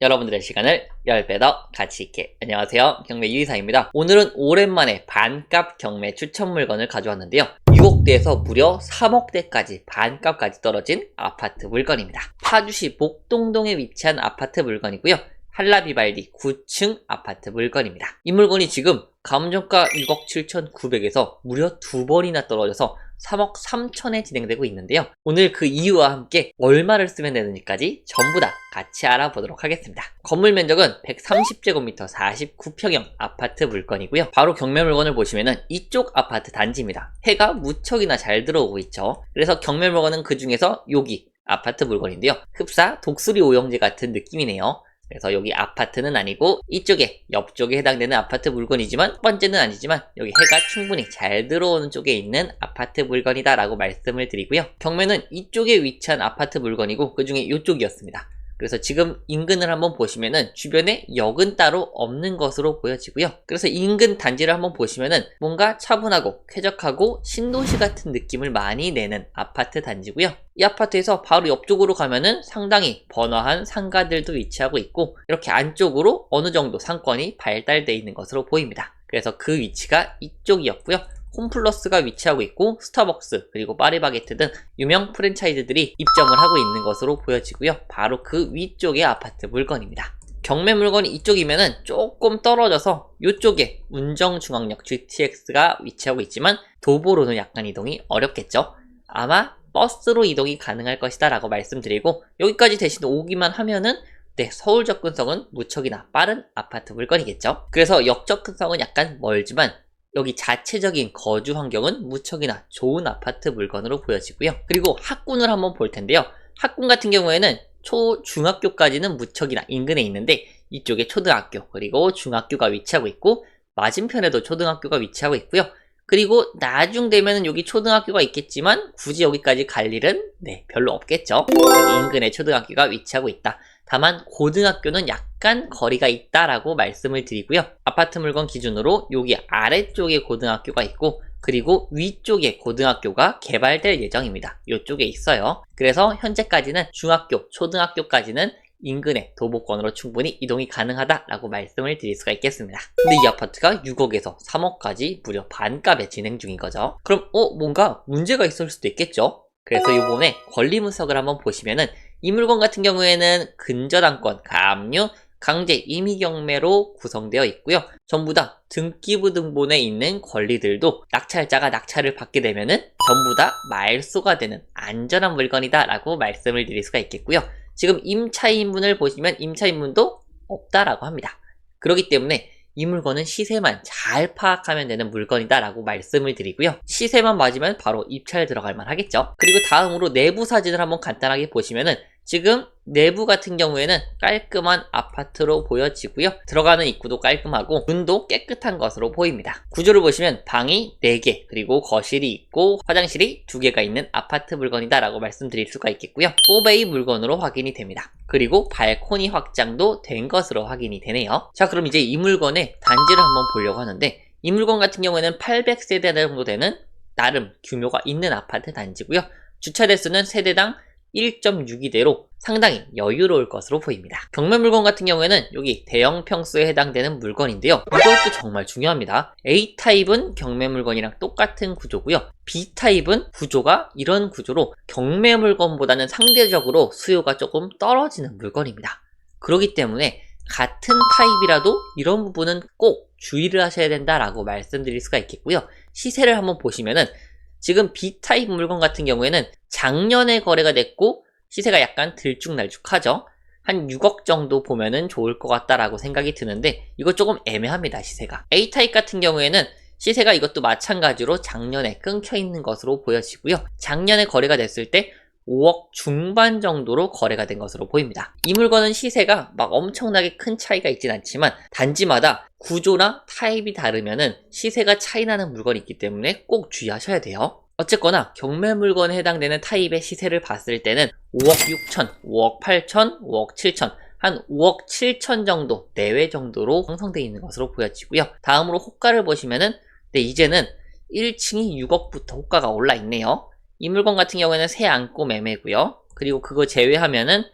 여러분들의 시간을 10배 더 가치 있게. 안녕하세요, 경매 유이사입니다. 오늘은 오랜만에 반값 경매 추천 물건을 가져왔는데요, 6억대에서 무려 3억대까지 반값까지 떨어진 아파트 물건입니다. 파주시 목동동에 위치한 아파트 물건이고요, 한라비발디 9층 아파트 물건입니다. 이 물건이 지금 감정가 6억 7,900에서 무려 2번이나 떨어져서 3억 3천에 진행되고 있는데요, 오늘 그 이유와 함께 얼마를 쓰면 되는지까지 전부 다 같이 알아보도록 하겠습니다. 건물 면적은 130제곱미터 49평형 아파트 물건이고요, 바로 경매 물건을 보시면은 이쪽 아파트 단지입니다. 해가 무척이나 잘 들어오고 있죠. 그래서 경매 물건은 그 중에서 여기 아파트 물건인데요, 흡사 독수리 오형제 같은 느낌이네요. 그래서 여기 아파트는 아니고 이쪽에 옆쪽에 해당되는 아파트 물건이지만 첫 번째는 아니지만 여기 해가 충분히 잘 들어오는 쪽에 있는 아파트 물건이다 라고 말씀을 드리고요, 경매는 이쪽에 위치한 아파트 물건이고 그 중에 이쪽이었습니다. 그래서 지금 인근을 한번 보시면은 주변에 역은 따로 없는 것으로 보여지고요, 그래서 인근 단지를 한번 보시면은 뭔가 차분하고 쾌적하고 신도시 같은 느낌을 많이 내는 아파트 단지고요, 이 아파트에서 바로 옆쪽으로 가면은 상당히 번화한 상가들도 위치하고 있고 이렇게 안쪽으로 어느 정도 상권이 발달되어 있는 것으로 보입니다. 그래서 그 위치가 이쪽이었고요, 홈플러스가 위치하고 있고 스타벅스 그리고 파리바게트 등 유명 프랜차이즈들이 입점을 하고 있는 것으로 보여지고요, 바로 그 위쪽의 아파트 물건입니다. 경매 물건이 이쪽이면은 조금 떨어져서 이쪽에 운정중앙역 GTX가 위치하고 있지만 도보로는 약간 이동이 어렵겠죠. 아마 버스로 이동이 가능할 것이다 라고 말씀드리고, 여기까지 대신 오기만 하면은 서울 접근성은 무척이나 빠른 아파트 물건이겠죠. 그래서 역 접근성은 약간 멀지만 여기 자체적인 거주 환경은 무척이나 좋은 아파트 물건으로 보여지고요, 그리고 학군을 한번 볼 텐데요, 학군 같은 경우에는 중학교까지는 무척이나 인근에 있는데 이쪽에 초등학교 그리고 중학교가 위치하고 있고 맞은편에도 초등학교가 위치하고 있고요, 그리고 나중 되면은 여기 초등학교가 있겠지만 굳이 여기까지 갈 일은 별로 없겠죠. 여기 인근에 초등학교가 위치하고 있다. 다만 고등학교는 약간 거리가 있다라고 말씀을 드리고요, 아파트 물건 기준으로 여기 아래쪽에 고등학교가 있고 그리고 위쪽에 고등학교가 개발될 예정입니다. 이쪽에 있어요. 그래서 현재까지는 중학교, 초등학교까지는 인근의 도보권으로 충분히 이동이 가능하다라고 말씀을 드릴 수가 있겠습니다. 근데 이 아파트가 6억에서 3억까지 무려 반값에 진행 중인 거죠. 그럼 뭔가 문제가 있을 수도 있겠죠. 그래서 이번에 권리분석을 한번 보시면은 이 물건 같은 경우에는 근저당권, 가압류, 강제 임의경매로 구성되어 있고요, 전부 다 등기부 등본에 있는 권리들도 낙찰자가 낙찰을 받게 되면은 전부 다 말소가 되는 안전한 물건이다 라고 말씀을 드릴 수가 있겠고요, 지금 임차인문을 보시면 임차인문도 없다라고 합니다. 그렇기 때문에 이 물건은 시세만 잘 파악하면 되는 물건이다 라고 말씀을 드리고요, 시세만 맞으면 바로 입찰 들어갈 만 하겠죠. 그리고 다음으로 내부 사진을 한번 간단하게 보시면은 지금 내부 같은 경우에는 깔끔한 아파트로 보여지고요, 들어가는 입구도 깔끔하고 문도 깨끗한 것으로 보입니다. 구조를 보시면 방이 4개 그리고 거실이 있고 화장실이 2개가 있는 아파트 물건이다 라고 말씀드릴 수가 있겠고요, 4베이 물건으로 확인이 됩니다. 그리고 발코니 확장도 된 것으로 확인이 되네요. 자, 그럼 이제 이 물건의 단지를 한번 보려고 하는데, 이 물건 같은 경우에는 800세대 정도 되는 나름 규모가 있는 아파트 단지고요, 주차 대수는 세대당 1.62대로 상당히 여유로울 것으로 보입니다. 경매 물건 같은 경우에는 여기 대형 평수에 해당되는 물건인데요, 이것도 정말 중요합니다. A타입은 경매 물건이랑 똑같은 구조고요, B타입은 구조가 이런 구조로 경매 물건보다는 상대적으로 수요가 조금 떨어지는 물건입니다. 그렇기 때문에 같은 타입이라도 이런 부분은 꼭 주의를 하셔야 된다라고 말씀드릴 수가 있겠고요, 시세를 한번 보시면은 지금 B타입 물건 같은 경우에는 작년에 거래가 됐고 시세가 약간 들쭉날쭉하죠. 한 6억 정도 보면은 좋을 것 같다라고 생각이 드는데 이거 조금 애매합니다, 시세가. A타입 같은 경우에는 시세가 이것도 마찬가지로 작년에 끊겨 있는 것으로 보여지고요, 작년에 거래가 됐을 때 5억 중반 정도로 거래가 된 것으로 보입니다. 이 물건은 시세가 막 엄청나게 큰 차이가 있진 않지만 단지마다 구조나 타입이 다르면은 시세가 차이 나는 물건이 있기 때문에 꼭 주의하셔야 돼요. 어쨌거나 경매 물건에 해당되는 타입의 시세를 봤을 때는 5억 6천, 5억 8천, 5억 7천, 한 5억 7천 정도 내외 정도로 형성되어 있는 것으로 보여지고요, 다음으로 호가를 보시면은 이제는 1층이 6억부터 호가가 올라 있네요. 이 물건 같은 경우에는 새 안고 매매고요, 그리고 그거 제외하면은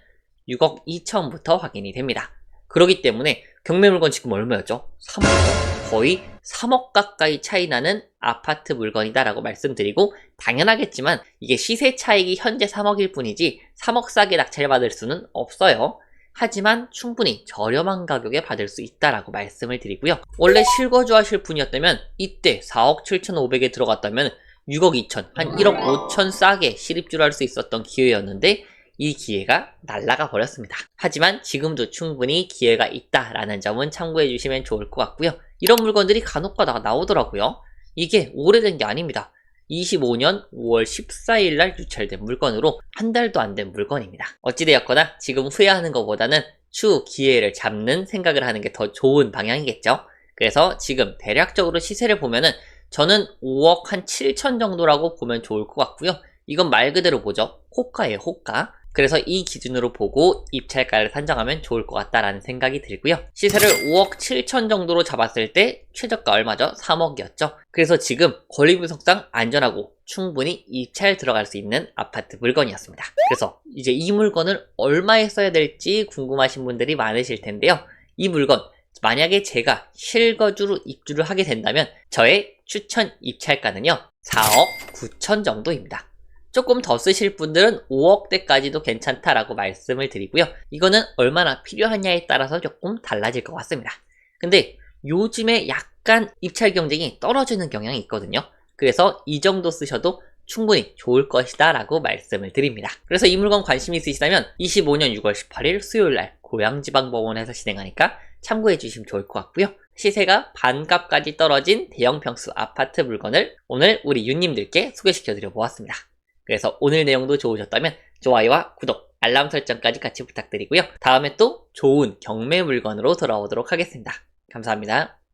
6억 2천부터 확인이 됩니다. 그렇기 때문에 경매 물건 지금 얼마였죠? 3억. 거의 3억 가까이 차이 나는 아파트 물건이다라고 말씀드리고, 당연하겠지만 이게 시세 차익이 현재 3억일 뿐이지 3억 싸게 낙찰받을 수는 없어요. 하지만 충분히 저렴한 가격에 받을 수 있다라고 말씀을 드리고요. 원래 실거주 하실 분이었다면 이때 4억 7,500에 들어갔다면 6억 2천, 한 1억 5천 싸게 실입주를 할 수 있었던 기회였는데 이 기회가 날아가 버렸습니다. 하지만 지금도 충분히 기회가 있다라는 점은 참고해 주시면 좋을 것 같고요. 이런 물건들이 간혹가다가 나오더라고요. 이게 오래된 게 아닙니다. 25년 5월 14일 날 유찰된 물건으로 한 달도 안 된 물건입니다. 어찌되었거나 지금 후회하는 것보다는 추후 기회를 잡는 생각을 하는 게 더 좋은 방향이겠죠. 그래서 지금 대략적으로 시세를 보면은 저는 5억 한 7천 정도라고 보면 좋을 것 같고요. 이건 말 그대로 뭐죠? 호가예요, 호가. 그래서 이 기준으로 보고 입찰가를 산정하면 좋을 것 같다라는 생각이 들고요. 시세를 5억 7천 정도로 잡았을 때 최저가 얼마죠? 3억이었죠. 그래서 지금 권리 분석상 안전하고 충분히 입찰 들어갈 수 있는 아파트 물건이었습니다. 그래서 이제 이 물건을 얼마에 써야 될지 궁금하신 분들이 많으실 텐데요. 이 물건 만약에 제가 실거주로 입주를 하게 된다면 저의 추천 입찰가는요 4억 9천 정도입니다. 조금 더 쓰실 분들은 5억대까지도 괜찮다라고 말씀을 드리고요. 이거는 얼마나 필요하냐에 따라서 조금 달라질 것 같습니다. 근데 요즘에 약간 입찰 경쟁이 떨어지는 경향이 있거든요. 그래서 이 정도 쓰셔도 충분히 좋을 것이다 라고 말씀을 드립니다. 그래서 이 물건 관심 있으시다면 25년 6월 18일 수요일날 고양지방법원에서 진행하니까 참고해 주시면 좋을 것 같고요. 시세가 반값까지 떨어진 대형 평수 아파트 물건을 오늘 우리 유님들께 소개시켜 드려 보았습니다. 그래서 오늘 내용도 좋으셨다면 좋아요와 구독, 알람 설정까지 같이 부탁드리고요. 다음에 또 좋은 경매 물건으로 돌아오도록 하겠습니다. 감사합니다.